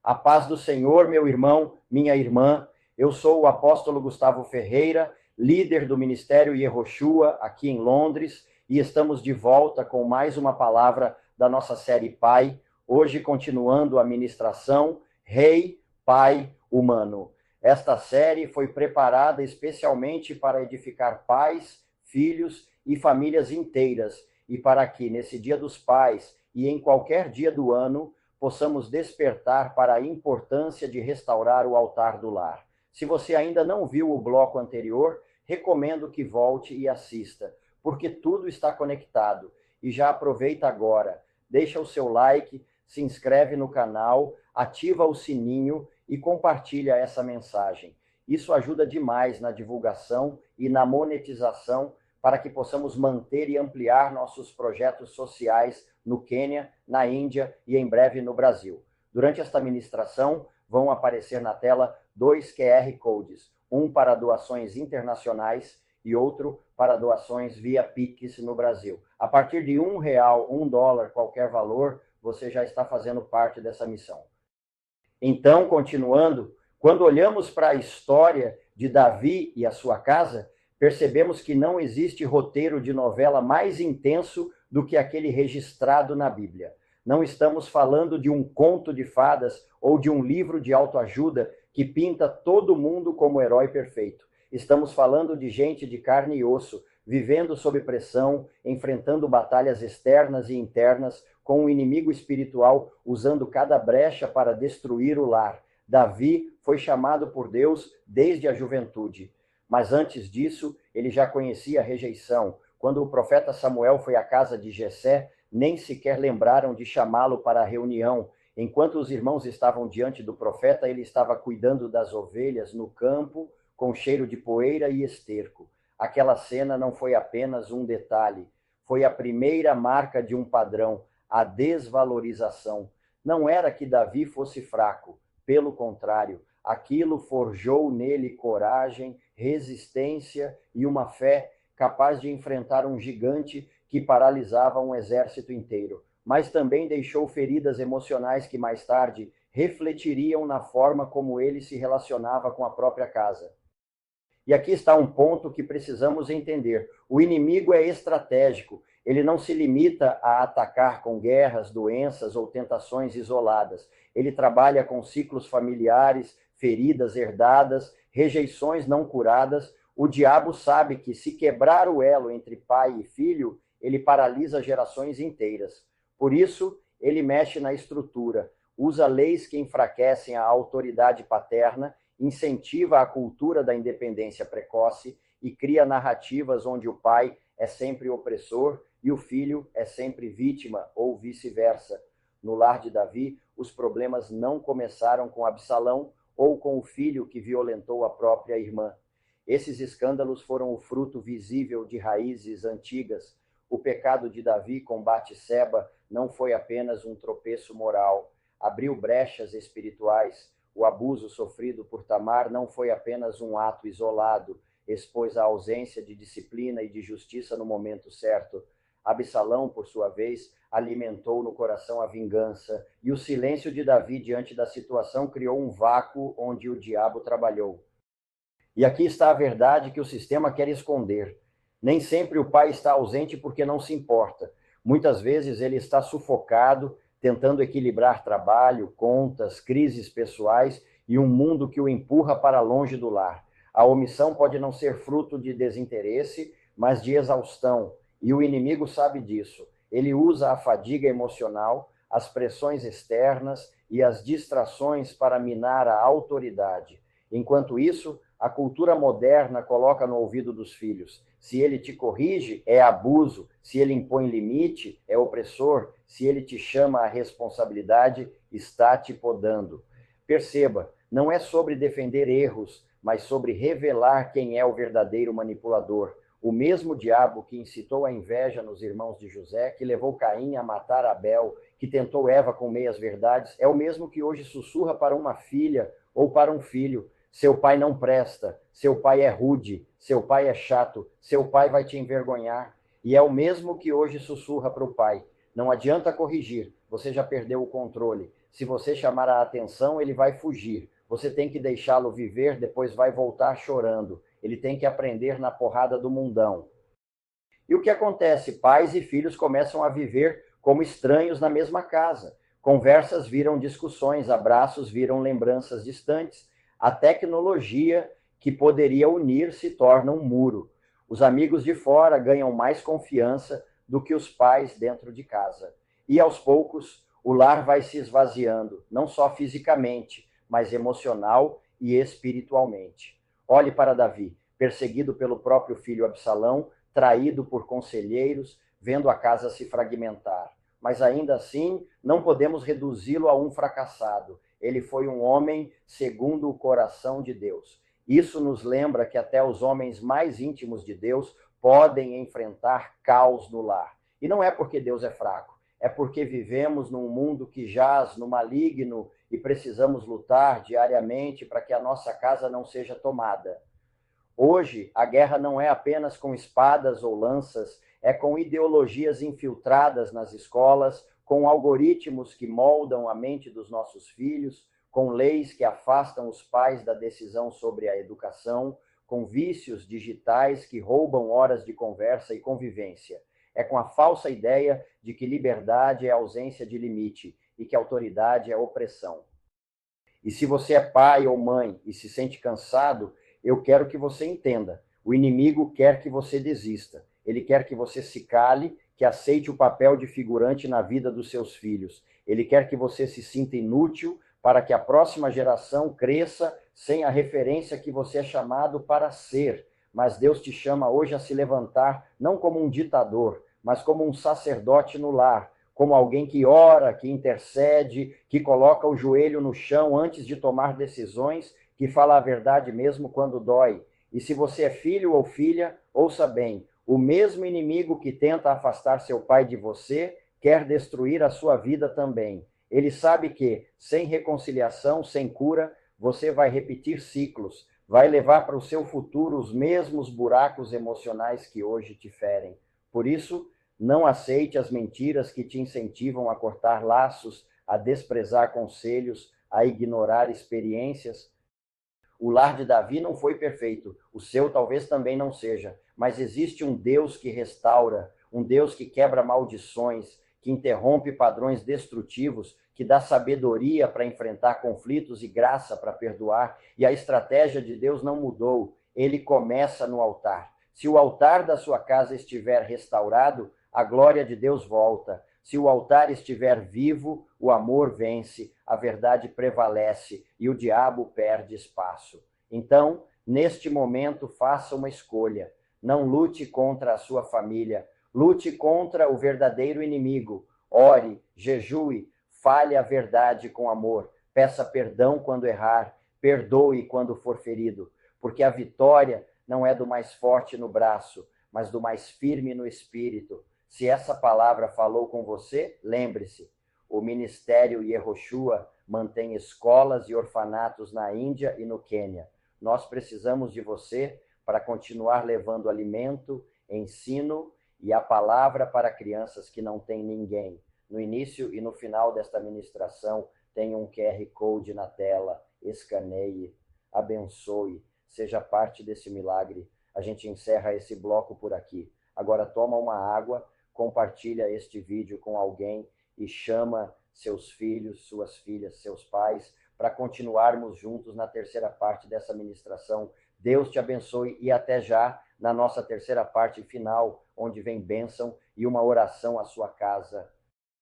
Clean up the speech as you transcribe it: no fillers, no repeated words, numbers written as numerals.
A paz do Senhor, meu irmão, minha irmã. Eu sou o apóstolo Gustavo Ferreira, líder do Ministério Yehoshua aqui em Londres, e estamos de volta com mais uma palavra da nossa série Pai, hoje continuando a ministração Rei, Pai, Humano. Esta série foi preparada especialmente para edificar pais, filhos e famílias inteiras, e para que nesse Dia dos Pais e em qualquer dia do ano possamos despertar para a importância de restaurar o altar do lar. Se você ainda não viu o bloco anterior, recomendo que volte e assista, porque tudo está conectado. E já aproveita agora, deixa o seu like, se inscreve no canal, ativa o sininho e compartilha essa mensagem. Isso ajuda demais na divulgação e na monetização para que possamos manter e ampliar nossos projetos sociais no Quênia, na Índia e em breve no Brasil. Durante esta ministração, vão aparecer na tela 2 QR Codes, um para doações internacionais e outro para doações via Pix no Brasil. A partir de R$1, $1, qualquer valor, você já está fazendo parte dessa missão. Então, continuando, quando olhamos para a história de Davi e a sua casa, percebemos que não existe roteiro de novela mais intenso do que aquele registrado na Bíblia. Não estamos falando de um conto de fadas ou de um livro de autoajuda que pinta todo mundo como herói perfeito. Estamos falando de gente de carne e osso, vivendo sob pressão, enfrentando batalhas externas e internas, com o inimigo espiritual usando cada brecha para destruir o lar. Davi foi chamado por Deus desde a juventude. Mas antes disso, ele já conhecia a rejeição. Quando o profeta Samuel foi à casa de Jessé, nem sequer lembraram de chamá-lo para a reunião. Enquanto os irmãos estavam diante do profeta, ele estava cuidando das ovelhas no campo, com cheiro de poeira e esterco. Aquela cena não foi apenas um detalhe, foi a primeira marca de um padrão, a desvalorização. Não era que Davi fosse fraco, pelo contrário, aquilo forjou nele coragem, resistência e uma fé capaz de enfrentar um gigante que paralisava um exército inteiro, mas também deixou feridas emocionais que mais tarde refletiriam na forma como ele se relacionava com a própria casa. E aqui está um ponto que precisamos entender. O inimigo é estratégico. Ele não se limita a atacar com guerras, doenças ou tentações isoladas. Ele trabalha com ciclos familiares, feridas herdadas, rejeições não curadas. O diabo sabe que se quebrar o elo entre pai e filho, ele paralisa gerações inteiras. Por isso, ele mexe na estrutura, usa leis que enfraquecem a autoridade paterna, incentiva a cultura da independência precoce e cria narrativas onde o pai é sempre opressor e o filho é sempre vítima ou vice-versa. No lar de Davi, os problemas não começaram com Absalão ou com o filho que violentou a própria irmã. Esses escândalos foram o fruto visível de raízes antigas. O pecado de Davi com Batseba não foi apenas um tropeço moral, abriu brechas espirituais. O abuso sofrido por Tamar não foi apenas um ato isolado, expôs a ausência de disciplina e de justiça no momento certo. Absalão, por sua vez, alimentou no coração a vingança, e o silêncio de Davi diante da situação criou um vácuo onde o diabo trabalhou. E aqui está a verdade que o sistema quer esconder. Nem sempre o pai está ausente porque não se importa. Muitas vezes ele está sufocado, tentando equilibrar trabalho, contas, crises pessoais e um mundo que o empurra para longe do lar. A omissão pode não ser fruto de desinteresse, mas de exaustão, e o inimigo sabe disso. Ele usa a fadiga emocional, as pressões externas e as distrações para minar a autoridade. Enquanto isso, a cultura moderna coloca no ouvido dos filhos: se ele te corrige, é abuso; se ele impõe limite, é opressor; se ele te chama à responsabilidade, está te podando. Perceba, não é sobre defender erros, mas sobre revelar quem é o verdadeiro manipulador. O mesmo diabo que incitou a inveja nos irmãos de José, que levou Caim a matar Abel, que tentou Eva com meias-verdades, é o mesmo que hoje sussurra para uma filha ou para um filho: seu pai não presta, seu pai é rude, seu pai é chato, seu pai vai te envergonhar. E é o mesmo que hoje sussurra para o pai: Não adianta corrigir, você já perdeu o controle. Se você chamar a atenção, ele vai fugir. Você tem que deixá-lo viver, depois vai voltar chorando. Ele tem que aprender na porrada do mundão. E o que acontece? Pais e filhos começam a viver como estranhos na mesma casa. Conversas viram discussões, abraços viram lembranças distantes. A tecnologia que poderia unir se torna um muro. Os amigos de fora ganham mais confiança do que os pais dentro de casa. E aos poucos, o lar vai se esvaziando, não só fisicamente, mas emocional e espiritualmente. Olhe para Davi, perseguido pelo próprio filho Absalão, traído por conselheiros, vendo a casa se fragmentar. Mas ainda assim, não podemos reduzi-lo a um fracassado. Ele foi um homem segundo o coração de Deus. Isso nos lembra que até os homens mais íntimos de Deus podem enfrentar caos no lar. E não é porque Deus é fraco, é porque vivemos num mundo que jaz no maligno e precisamos lutar diariamente para que a nossa casa não seja tomada. Hoje, a guerra não é apenas com espadas ou lanças, é com ideologias infiltradas nas escolas, com algoritmos que moldam a mente dos nossos filhos, com leis que afastam os pais da decisão sobre a educação, com vícios digitais que roubam horas de conversa e convivência. É com a falsa ideia de que liberdade é ausência de limite e que autoridade é opressão. E se você é pai ou mãe e se sente cansado, eu quero que você entenda. O inimigo quer que você desista. Ele quer que você se cale, que aceite o papel de figurante na vida dos seus filhos. Ele quer que você se sinta inútil para que a próxima geração cresça sem a referência que você é chamado para ser. Mas Deus te chama hoje a se levantar não como um ditador, mas como um sacerdote no lar, como alguém que ora, que intercede, que coloca o joelho no chão antes de tomar decisões, que fala a verdade mesmo quando dói. E se você é filho ou filha, ouça bem, o mesmo inimigo que tenta afastar seu pai de você, quer destruir a sua vida também. Ele sabe que, sem reconciliação, sem cura, você vai repetir ciclos, vai levar para o seu futuro os mesmos buracos emocionais que hoje te ferem. Por isso, não aceite as mentiras que te incentivam a cortar laços, a desprezar conselhos, a ignorar experiências. O lar de Davi não foi perfeito, o seu talvez também não seja, mas existe um Deus que restaura, um Deus que quebra maldições, que interrompe padrões destrutivos, que dá sabedoria para enfrentar conflitos e graça para perdoar, e a estratégia de Deus não mudou, ele começa no altar. Se o altar da sua casa estiver restaurado, a glória de Deus volta. Se o altar estiver vivo, o amor vence, a verdade prevalece e o diabo perde espaço. Então, neste momento, faça uma escolha. Não lute contra a sua família, lute contra o verdadeiro inimigo. Ore, jejue, fale a verdade com amor, peça perdão quando errar, perdoe quando for ferido, porque a vitória não é do mais forte no braço, mas do mais firme no espírito. Se essa palavra falou com você, lembre-se, o Ministério Yehoshua mantém escolas e orfanatos na Índia e no Quênia. Nós precisamos de você para continuar levando alimento, ensino e a palavra para crianças que não têm ninguém. No início e no final desta ministração, tem um QR Code na tela, escaneie, abençoe, seja parte desse milagre. A gente encerra esse bloco por aqui. Agora toma uma água, compartilha este vídeo com alguém e chama seus filhos, suas filhas, seus pais, para continuarmos juntos na terceira parte dessa ministração. Deus te abençoe e até já na nossa terceira parte final, onde vem bênção e uma oração à sua casa.